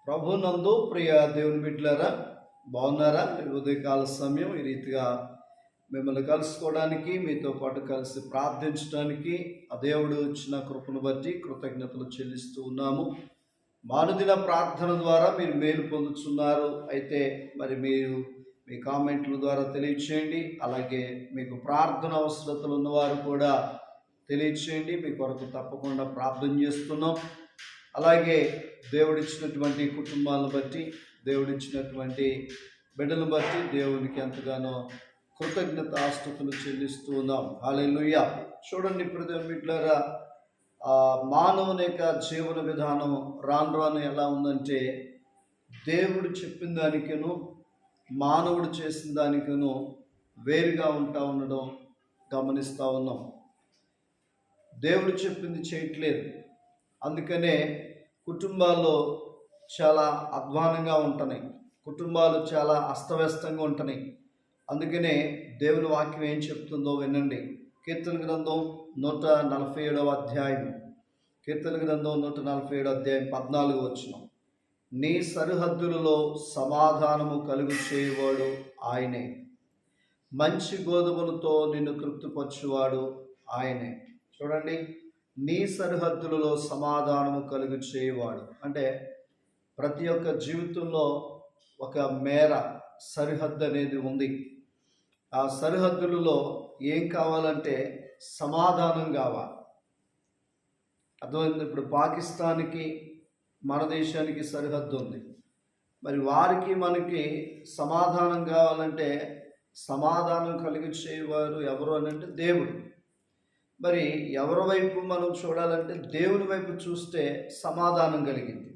ప్రభునందు ప్రియ దేవుని బిడ్డలారా, బాగున్నారా? ఉదయకాల సమయం ఈ రీతిగా మిమ్మల్ని కలుసుకోవడానికి, మీతో పాటు కలిసి ప్రార్థించడానికి ఆ దేవుడు ఇచ్చిన కృపను బట్టి కృతజ్ఞతలు చెల్లిస్తూ ఉన్నాము. మానుదిన ప్రార్థన ద్వారా మీరు మేలు పొందుతున్నారు. అయితే మరి మీరు మీ కామెంట్ల ద్వారా తెలియచేయండి. అలాగే మీకు ప్రార్థన అవసరతలు ఉన్నవారు కూడా తెలియచేయండి. మీ కొరకు తప్పకుండా ప్రార్థన చేస్తున్నాం. అలాగే దేవుడిచ్చినటువంటి కుటుంబాలను బట్టి, దేవుడిచ్చినటువంటి బిడ్డలను బట్టి దేవునికి ఎంతగానో కృతజ్ఞతాస్తుతులు చెల్లిస్తూ ఉన్నాం. హల్లెలూయా. చూడండి ప్రతి బిడ్డలారా, మానవుని యొక్క జీవన విధానం రాను రాను ఎలా ఉందంటే, దేవుడు చెప్పిన దానికను మానవుడు చేసిన దానికను వేరుగా ఉండడం గమనిస్తూ ఉన్నాం. దేవుడు చెప్పింది చేయట్లేదు. అందుకనే కుటుంబాల్లో చాలా అధ్వానంగా ఉంటున్నాయి, కుటుంబాలు చాలా అస్తవ్యస్తంగా ఉంటున్నాయి. అందుకనే దేవుని వాక్యం ఏం చెప్తుందో వినండి. కీర్తన గ్రంథం 147వ అధ్యాయం, కీర్తన గ్రంథం 147వ అధ్యాయం 14వ వచనం. నీ సరిహద్దులలో సమాధానము కలుగు చేయవాడు ఆయనే, మంచి గోధుమలతో నిన్ను తృప్తిపరచువాడు ఆయనే. చూడండి, నీ సరిహద్దులలో సమాధానము కలుగు చేయవాడు అంటే ప్రతి ఒక్క జీవితంలో ఒక మేర సరిహద్దు అనేది ఉంది. ఆ సరిహద్దులలో ఏం కావాలంటే సమాధానం కావాలి. అర్థమైంది? ఇప్పుడు పాకిస్తాన్కి మన దేశానికి సరిహద్దు ఉంది. మరి వారికి మనకి సమాధానం కావాలంటే సమాధానం కలిగి చేయవారు ఎవరు అని అంటే దేవుడు. మరి ఎవరి వైపు మనం చూడాలంటే దేవుని వైపు చూస్తే సమాధానం కలిగింది.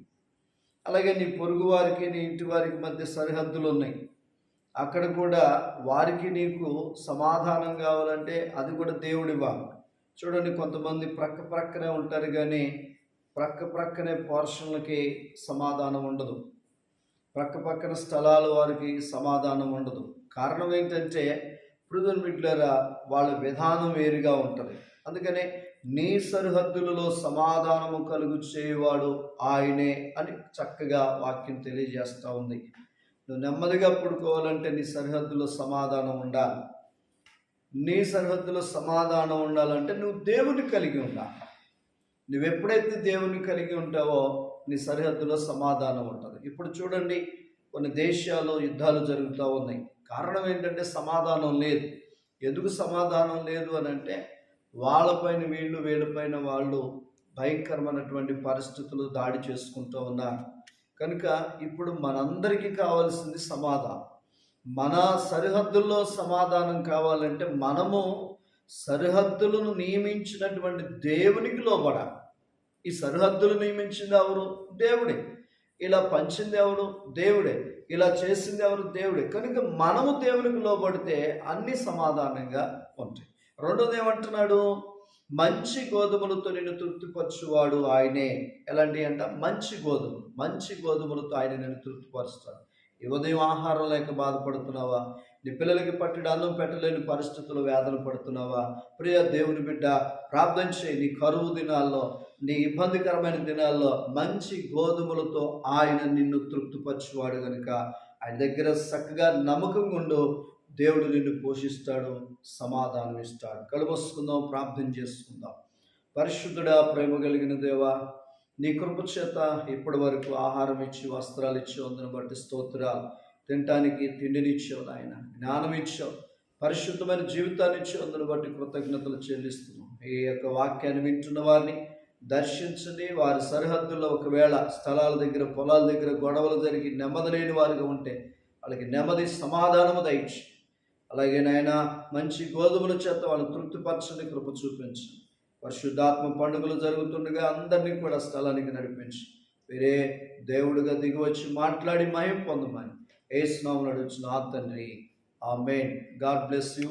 అలాగే నీ పొరుగు వారికి, నీ ఇంటి వారికి మధ్య సరిహద్దులు ఉన్నాయి. అక్కడ కూడా వారికి నీకు సమాధానం కావాలంటే అది కూడా దేవుడివ్వాలి. చూడండి, కొంతమంది ప్రక్కనే ఉంటారు, కానీ ప్రక్కనే పోర్షన్లకి సమాధానం ఉండదు, ప్రక్కన స్థలాలు వారికి సమాధానం ఉండదు. కారణం ఏంటంటే పృథుని బిడ్డలారా, వాళ్ళ విధానం వేరుగా ఉంటుంది. అందుకనే నీ సరిహద్దులలో సమాధానము కలుగు చేయవాడు ఆయనే అని చక్కగా వాక్యం తెలియజేస్తూ ఉంది. నువ్వు నెమ్మదిగా పడుకోవాలంటే నీ సరిహద్దులో సమాధానం ఉండాలి. నీ సరిహద్దులో సమాధానం ఉండాలంటే నువ్వు దేవుని కలిగి ఉండాలి. నువ్వు ఎప్పుడైతే దేవుని కలిగి ఉంటావో నీ సరిహద్దులో సమాధానం ఉంటుంది. ఇప్పుడు చూడండి, కొన్ని దేశాల్లో యుద్ధాలు జరుగుతూ ఉన్నాయి. కారణం ఏంటంటే సమాధానం లేదు. ఎందుకు సమాధానం లేదు అని అంటే వాళ్ళపైన వీళ్ళు, వీళ్ళపైన వాళ్ళు భయంకరమైనటువంటి పరిస్థితులు దాడి చేసుకుంటూ ఉన్నారు. కనుక ఇప్పుడు మనందరికీ కావాల్సింది సమాధానం. మన సరిహద్దుల్లో సమాధానం కావాలంటే మనము సరిహద్దులను నియమించినటువంటి దేవునికి లోబడాలి. ఈ సరిహద్దులు నియమించింది ఎవరు? దేవుడే. ఇలా పంచింది ఎవరు? దేవుడే. ఇలా చేసింది ఎవరు? దేవుడే. కనుక మనము దేవునికి లోబడితే అన్ని సమాధానంగా ఉంటాయి. రెండోది ఏమంటున్నాడు? మంచి గోధుమలతో నిన్ను తృప్తిపరచువాడు ఆయనే. ఎలాంటి అంట? మంచి గోధుమలతో ఆయన నిన్ను తృప్తిపరుస్తాడు. ఈ ఉదయం ఆహారం లేక బాధపడుతున్నావా? నీ పిల్లలకి పట్టడి అన్నం పెట్టలేని పరిస్థితులు వేదన పడుతున్నావా? ప్రియ దేవుని బిడ్డ, ప్రార్థన చేయి. నీ కరువు దినాల్లో, నీ ఇబ్బందికరమైన దినాల్లో మంచి గోధుమలతో ఆయన నిన్ను తృప్తిపరచువాడు కనుక ఆయన దగ్గర చక్కగా నమ్మకంగా ఉండు. దేవుడు నిన్ను పోషిస్తాడు, సమాధానం ఇస్తాడు. కళ్ళు మూసుకుందాం, ప్రార్థన చేసుకుందాం. పరిశుద్ధుడా, ప్రేమ కలిగిన దేవా, నీ కృప చేత ఇప్పటి వరకు ఆహారం ఇచ్చి, వస్త్రాలు ఇచ్చావు, అందుని బట్టి స్తోత్రాలు. తినటానికి తిండినిచ్చావు నాయన, జ్ఞానం ఇచ్చావు, పరిశుద్ధమైన జీవితాన్ని ఇచ్చావు, అందుని బట్టి కృతజ్ఞతలు చెల్లిస్తున్నాం. ఈ యొక్క వాక్యాన్ని వింటున్న వారిని దర్శించండి. వారి సరిహద్దుల్లో ఒకవేళ స్థలాల దగ్గర, పొలాల దగ్గర గొడవలు జరిగి నెమ్మది లేని వారిగా ఉంటే వాళ్ళకి నెమ్మది, సమాధానము దయచి, అలాగే నాయన మంచి గోధుమల చేత వాళ్ళు తృప్తిపరచని కృప చూపించు. పరిశుద్ధాత్మ పండుగలు జరుగుతుండగా అందరినీ కూడా స్థలానికి నడిపించి వేరే దేవుడిగా దిగివచ్చి మాట్లాడి మహిమ పొందమని యేసు నామములో అడుగుచున్నాను తండ్రి. ఆమేన్. God bless you.